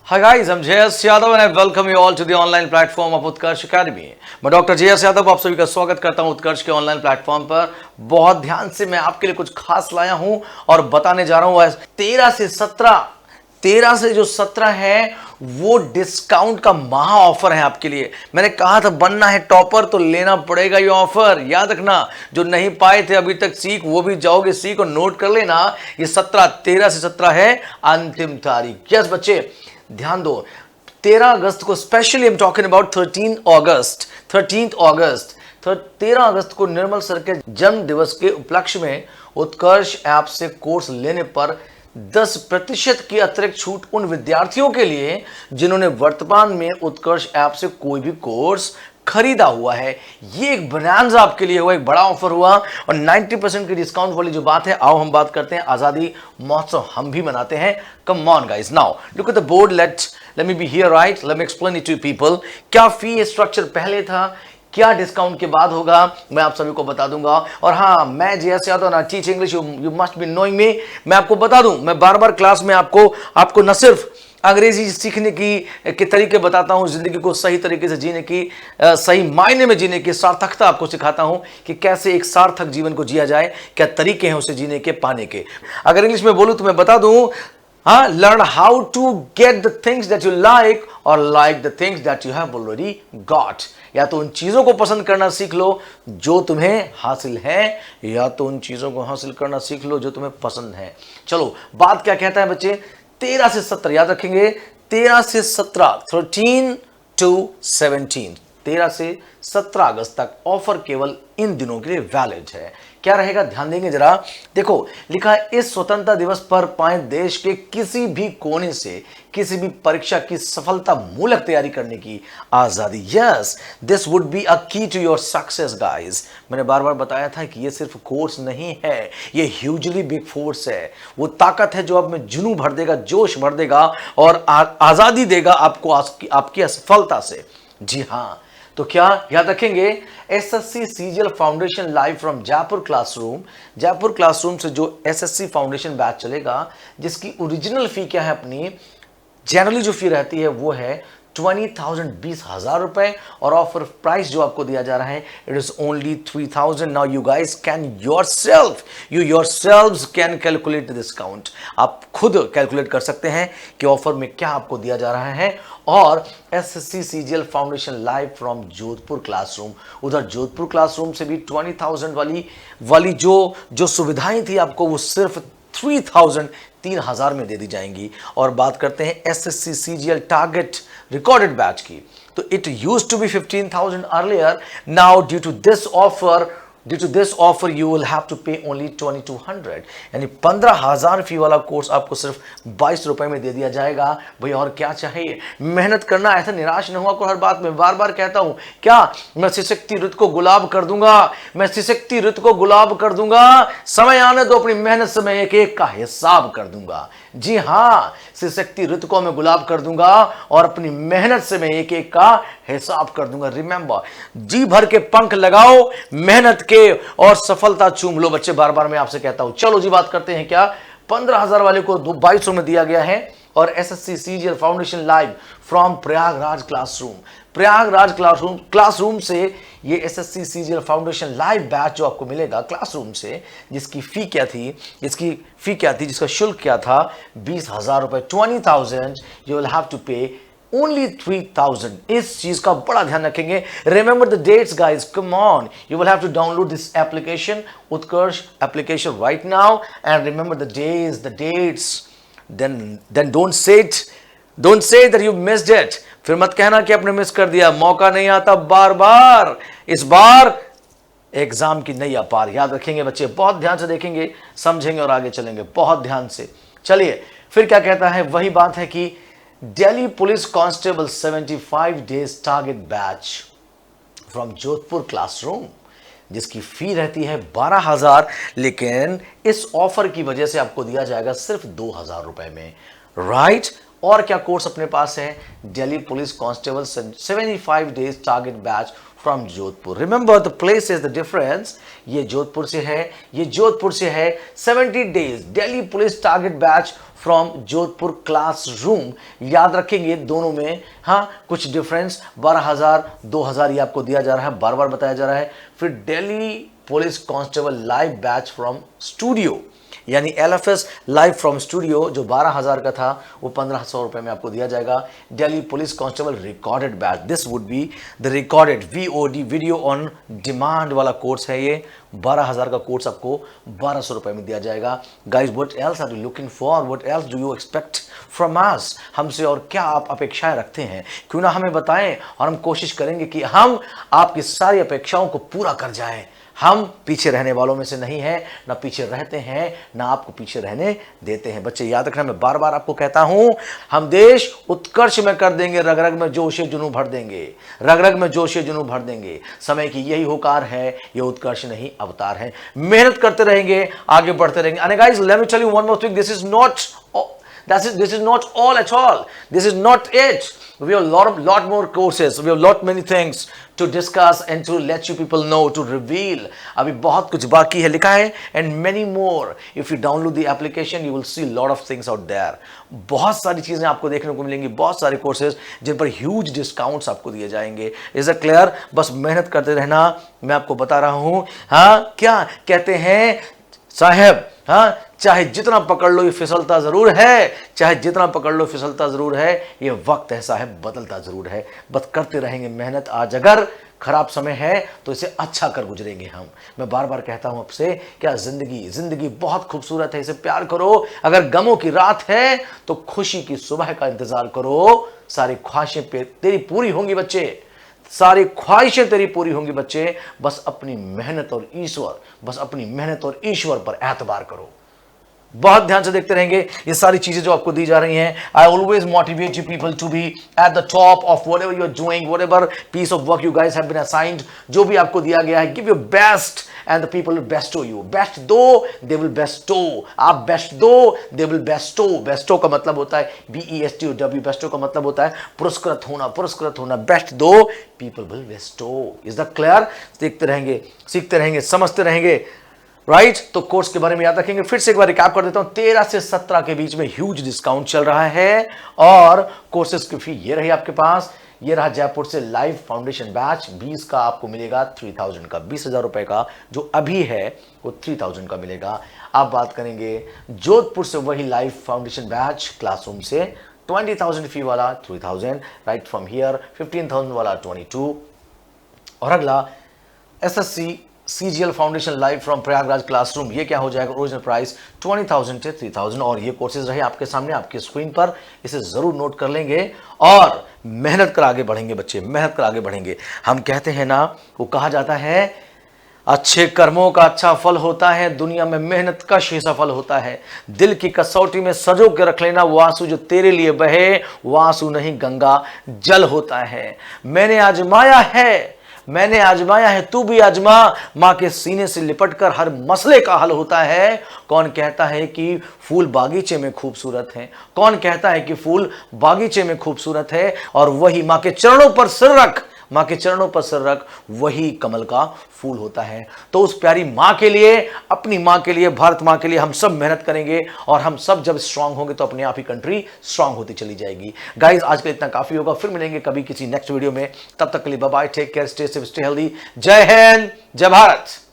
Hi guys, I'm JS Yadav and I welcome you all to the online platform of Utkarsh academy. मैं doctor JS Yadav आप सभी का स्वागत करता हूं उत्कर्ष के ऑनलाइन प्लेटफॉर्म पर। बहुत ध्यान से मैं आपके लिए कुछ खास लाया हूं और बताने जा रहा हूं 13 से जो 17 है वो डिस्काउंट का महा ऑफर है आपके लिए। मैंने कहा था बनना है टॉपर तो लेना पड़ेगा ये ऑफर। याद रखना, जो नहीं पाए थे अभी तक सीख, वो भी जाओगे सीख और नोट कर लेना। ये 13 से 17 है अंतिम तारीख। यस बच्चे ध्यान दो, 13 अगस्त को specially I am talking about 13 अगस्त को निर्मल सर के जन्म दिवस के उपलक्ष्य में उत्कर्ष ऐप से कोर्स लेने पर 10% की अतिरिक्त छूट उन विद्यार्थियों के लिए जिन्होंने वर्तमान में उत्कर्ष ऐप से कोई भी कोर्स खरीदा हुआ है। ये एक बोनांजा आपके लिए हुआ, एक बड़ा ऑफर हुआ और 90% की डिस्काउंट वाली जो बात है, आओ हम बात करते हैं। आजादी महोत्सव हम भी मनाते हैं। Come on guys, now look at the board, let me be here right, let me explain it to people. क्या फी स्ट्रक्चर पहले था, क्या डिस्काउंट के बाद होगा, मैं आप सभी को बता दूंगा। और हाँ, मैं जेएस यादव ना teach English, you must be knowing me. मैं आपको बता दूं, मैं बार बार क्लास में आपको न सिर्फ अंग्रेजी सीखने के तरीके बताता हूं, जिंदगी को सही तरीके से जीने की, सही मायने में जीने की सार्थकता आपको सिखाता हूं कि कैसे एक सार्थक जीवन को जिया जाए, क्या तरीके हैं उसे जीने के, पाने के। अगर इंग्लिश में बोलूं तो मैं बता दूं, हाँ, learn how to get the things that you like और like the things that you have already got. या तो उन चीजों को पसंद करना सीख लो जो तुम्हें हासिल है, या तो उन चीजों को हासिल करना सीख लो जो तुम्हें पसंद है। चलो, बात क्या कहता है बच्चे, 13 से 17 याद रखेंगे, 13 से 17, 13 to 17, 13 से 17 अगस्त तक ऑफर केवल इन दिनों के लिए वैलिड है। क्या रहेगा, ध्यान देंगे जरा। देखो लिखा है, इस स्वतंत्रता दिवस पर पाएं देश के किसी भी कोने से किसी भी परीक्षा की सफलता मूलक तैयारी करने की आजादी। Yes, this would be a की टू योर सक्सेस गाइस। मैंने बार बार बताया था कि ये सिर्फ कोर्स नहीं है, ये ह्यूजली बिग फोर्स है। वो ताकत है जो आप में जुनून भर देगा, जोश भर देगा और आजादी देगा आपको आपकी असफलता से। जी हाँ, तो क्या याद रखेंगे, SSC CGL foundation live from Jaipur classroom से जो एसएससी फाउंडेशन बैच चलेगा, जिसकी ओरिजिनल फी क्या है अपनी, जनरली जो फी रहती है वो है 20,000, 20,000 रुपए, और ऑफर प्राइस जो आपको दिया जा रहा है it is only 3,000। Now you guys can yourselves can calculate the discount. आप खुद कैलकुलेट कर सकते हैं कि ऑफर में क्या आपको दिया जा रहा है। और SSC CGL foundation live from Jodhpur classroom, उधर जोधपुर क्लासरूम से भी 20,000 वाली जो सुविधाएं थी आपको, वो सिर्फ 3,000 में दे दी जाएंगी। और बात करते हैं SSC CGL target recorded batch की, तो it used to be 15,000 earlier. Now due to this offer you will have to pay only 2,200, यानी 15,000 फी वाला कोर्स आपको सिर्फ 22 रुपए में दे दिया जाएगा। भाई और क्या चाहिए, मेहनत करना, ऐसा निराश न हुआ को। हर बात में बार बार कहता हूं, क्या मैं सिसकती रुत को गुलाब कर दूंगा, समय आने दो, अपनी मेहनत से मैं एक एक का हिसाब कर दूंगा। जी हाँ, सिसकती रुत को मैं गुलाब कर दूंगा और अपनी मेहनत से मैं एक एक का हिसाब कर दूंगा। रिमेंबर, जी भर के पंख लगाओ मेहनत के और सफलता चूम लो बच्चे, बार बार मैं आपसे कहता हूं। चलो जी, बात करते हैं क्या, 15,000 वाले को 2200 में दिया गया है। और SSC CGL foundation live from Prayagraj classroom से ये SSC CGL foundation live batch जो आपको मिलेगा क्लासरूम से, जिसकी फी क्या थी, जिसका शुल्क क्या था, 20,000 रुपए, 20,000 यू विल हैव टू पे only 3,000। इस चीज का बड़ा ध्यान रखेंगे। Remember the dates guys, come on, you will have to download this application, Utkarsh application right now, and remember the dates. Then don't say that you missed it। फिर मत कहना कि आपने मिस कर दिया। मौका नहीं आता बार बार, इस बार एग्जाम की नई अपार। याद रखेंगे बच्चे, बहुत ध्यान से देखेंगे, समझेंगे और आगे चलेंगे बहुत ध्यान से। चलिए फिर क्या कहता है, वही बात है कि Delhi police constable 75 days target batch from Jodhpur classroom, जिसकी फी रहती है 12,000, लेकिन इस ऑफर की वजह से आपको दिया जाएगा सिर्फ 2,000 रुपए में। राइट, और क्या कोर्स अपने पास है, Delhi police constable 75 days target batch from Jodhpur. Remember the place is the difference. ये जोधपुर से है, ये जोधपुर से है। 70 days Delhi police target batch from Jodhpur classroom. याद रखेंगे दोनों में हाँ कुछ डिफरेंस। 12,000 2,000 ये आपको दिया जा रहा है, बार बार बताया जा रहा है। फिर Delhi police constable live batch from studio, यानी LFS लाइव फ्रॉम स्टूडियो जो 12,000 का था वो 1,500 रुपए में आपको दिया जाएगा। Delhi police constable recorded batch, this would be the recorded VOD video on demand वाला कोर्स है ये। 12,000 का कोर्स आपको 1,200 रुपए में दिया जाएगा। Guys what else are you looking for, what else do you expect from us, हमसे और क्या आप अपेक्षाएं रखते हैं, क्यों ना हमें बताएं और हम कोशिश करेंगे कि हम आपकी सारी अपेक्षाओं को पूरा कर जाएं। हम पीछे रहने वालों में से नहीं हैं, ना पीछे रहते हैं ना आपको पीछे रहने देते हैं। बच्चे याद रखना, मैं बार बार आपको कहता हूं, हम देश उत्कर्ष में कर देंगे, रग रग में जोश जुनून भर देंगे, रग रग में जोश जुनून भर देंगे। समय की यही होकार है, ये उत्कर्ष नहीं अवतार है। मेहनत करते रहेंगे, आगे बढ़ते रहेंगे। And guys let me tell you one more thing, this is not all at all. This is not it. We have lot more courses. We have lot many things to discuss and to let you people know, to reveal. अभी बहुत कुछ बाकी है, लिखा है and many more. If you download the application, you will see lot of things out there. बहुत सारी चीजें आपको देखने को मिलेंगी, बहुत सारे कोर्सेज जिन पर ह्यूज डिस्काउंट्स आपको दिए जाएंगे। Is it clear? बस मेहनत करते रहना, मैं आपको बता रहा हूं। हाँ क्या कहते हैं साहब, हाँ चाहे जितना पकड़ लो ये फिसलता जरूर है, चाहे जितना पकड़ लो फिसलता जरूर है। ये वक्त ऐसा है, बदलता जरूर है, बस करते रहेंगे मेहनत। आज अगर खराब समय है तो इसे अच्छा कर गुजरेंगे हम। मैं बार बार कहता हूं आपसे, क्या जिंदगी बहुत खूबसूरत है, इसे प्यार करो। अगर गमों की रात है तो खुशी की सुबह का इंतजार करो। सारी ख्वाहिशें तेरी पूरी होंगी बच्चे, सारी ख्वाहिशें तेरी पूरी होंगी बच्चे। बस अपनी मेहनत और ईश्वर पर एतबार करो। बहुत ध्यान से देखते रहेंगे ये सारी चीजें जो आपको दी जा रही हैं। I always motivate you people to be at the top of whatever you are doing, whatever piece of work you guys have been assigned. जो भी आपको दिया गया है, give your best and the people will bestow you. Best दो, they will bestow. आप best दो, they will Bairstow. Bairstow का मतलब होता है BESTO। बेस्टो का मतलब होता है पुरस्कृत होना। बेस्ट दो, people will Bairstow. Is that clear? देखते रहेंगे, सीखते रहेंगे, समझते रहेंगे, राइट? तो कोर्स के बारे में याद रखेंगे। फिर से एक बार रिकैप कर देता हूं, 13 से 17 के बीच में ह्यूज डिस्काउंट चल रहा है और कोर्सेज की फी ये रही आपके पास। ये रहा जयपुर से लाइव फाउंडेशन बैच, 20 का आपको मिलेगा 3000 का, 20,000 रुपए का जो अभी है वो 3000 का मिलेगा। आप बात करेंगे जोधपुर से वही लाइव फाउंडेशन बैच क्लासरूम से 20,000 फी वाला 3000, राइट फ्रॉम हियर 15,000 वाला 22। और अगला SSC CGL foundation live from Prayagraj classroom, ये क्या हो जाएगा? ओरिजिनल प्राइस 20,000 से 3,000। और ये कोर्सेज रहे आपके सामने, आपकी स्क्रीन पर, इसे जरूर नोट कर लेंगे और मेहनत कर आगे बढ़ेंगे बच्चे, मेहनत कर आगे बढ़ेंगे। हम कहते हैं ना, वो कहा जाता है अच्छे कर्मों का अच्छा फल होता है, दुनिया में मेहनत का ही सफल होता है। दिल की कसौटी में सजो के रख लेना, वो आंसू जो तेरे लिए बहे वो आंसू नहीं गंगा जल होता है। मैंने आजमाया है, तू भी आजमा। मां के सीने से लिपटकर हर मसले का हल होता है। कौन कहता है कि फूल बागीचे में खूबसूरत है? कौन कहता है कि फूल बागीचे में खूबसूरत है? और वही मां के चरणों पर सिर रख, वही कमल का फूल होता है। तो उस प्यारी मां के लिए, अपनी मां के लिए, भारत मां के लिए हम सब मेहनत करेंगे और हम सब जब स्ट्रांग होंगे तो अपने आप ही कंट्री स्ट्रांग होती चली जाएगी। गाइस आज के लिए इतना काफी होगा, फिर मिलेंगे कभी किसी नेक्स्ट वीडियो में। तब तक के लिए bye bye, take care, stay safe, stay healthy. जय हिंद, जय भारत।